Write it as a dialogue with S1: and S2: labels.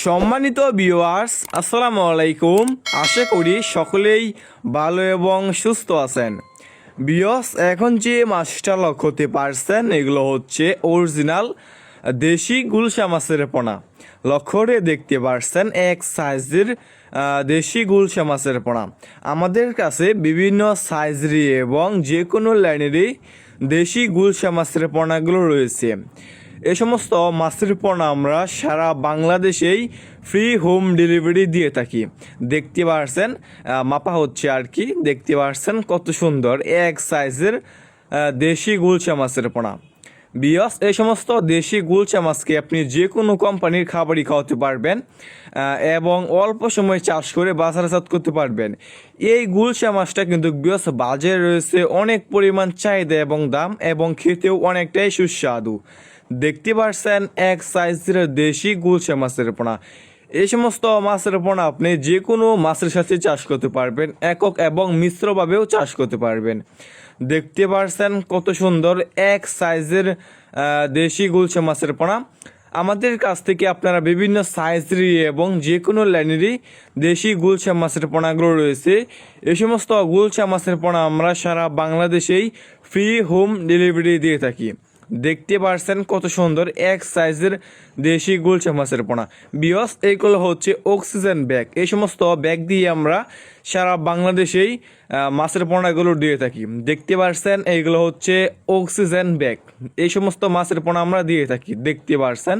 S1: সম্মানিত ভিউয়ার্স, আসসালামু আলাইকুম। আশা করি সকলেই ভালো এবং সুস্থ আছেন। ভিউয়ার্স, এখন যে মাছটা লক্ষ্য করতে পারছেন এগুলো হচ্ছে অরিজিনাল দেশি গুলশা মাছের পোনা। লক্ষ্য করে দেখতে পারছেন এক সাইজের দেশি গুলশা মাছের পোনা। আমাদের কাছে বিভিন্ন সাইজেরই এবং যে কোনো লাইনেরই দেশি গুলশা মাছের পোনাগুলো রয়েছে। এ সমস্ত মাছের পোনা আমরা সারা বাংলাদেশেই ফ্রি হোম ডেলিভারি দিয়ে থাকি। দেখতে পারছেন মাপা হচ্ছে আর কি, দেখতে পারছেন কত সুন্দর এক সাইজের দেশি গুলশা মাছের পোনা। বিয়স, এই সমস্ত দেশি গুলশা মাছকে আপনি যে কোনো কোম্পানির খাবারই খাওয়াতে পারবেন এবং অল্প সময় চাষ করে বাজারজাত করতে পারবেন। এই গুলশা মাছটা কিন্তু বিয়স বাজারে রয়েছে অনেক পরিমাণ চাহিদা এবং দাম, এবং খেতেও অনেকটাই সুস্বাদু। দেখতে পাচ্ছেন এক সাইজের দেশি গুলশা মাছের পোনা। এই সমস্ত মাছের পোনা আপনি যে কোনো মাছের সাথে চাষ করতে পারবেন, একক এবং মিশ্রভাবেও চাষ করতে পারবেন। দেখতে পাচ্ছেন কত সুন্দর এক সাইজের দেশি গুলশা মাছের পোনা। আমাদের কাছ থেকে আপনারা বিভিন্ন সাইজেরই এবং যে কোনো লাইনেরই দেশি গুলশা মাছের পোনাগুলো রয়েছে। এই সমস্ত গুলশা মাছের পোনা আমরা সারা বাংলাদেশেই ফ্রি হোম ডেলিভারি দিয়ে থাকি। দেখতে পারছেন কত সুন্দর এক সাইজের দেশি গুলশা মাছের পোনা। বিয়স, এইগুলো হচ্ছে অক্সিজেন ব্যাগ। এই সমস্ত ব্যাগ দিয়ে আমরা সারা বাংলাদেশেই মাছের পোনাগুলো দিয়ে থাকি। দেখতে পারছেন এইগুলো হচ্ছে অক্সিজেন ব্যাগ। এই সমস্ত মাছের পোনা আমরা দিয়ে থাকি, দেখতে পারছেন।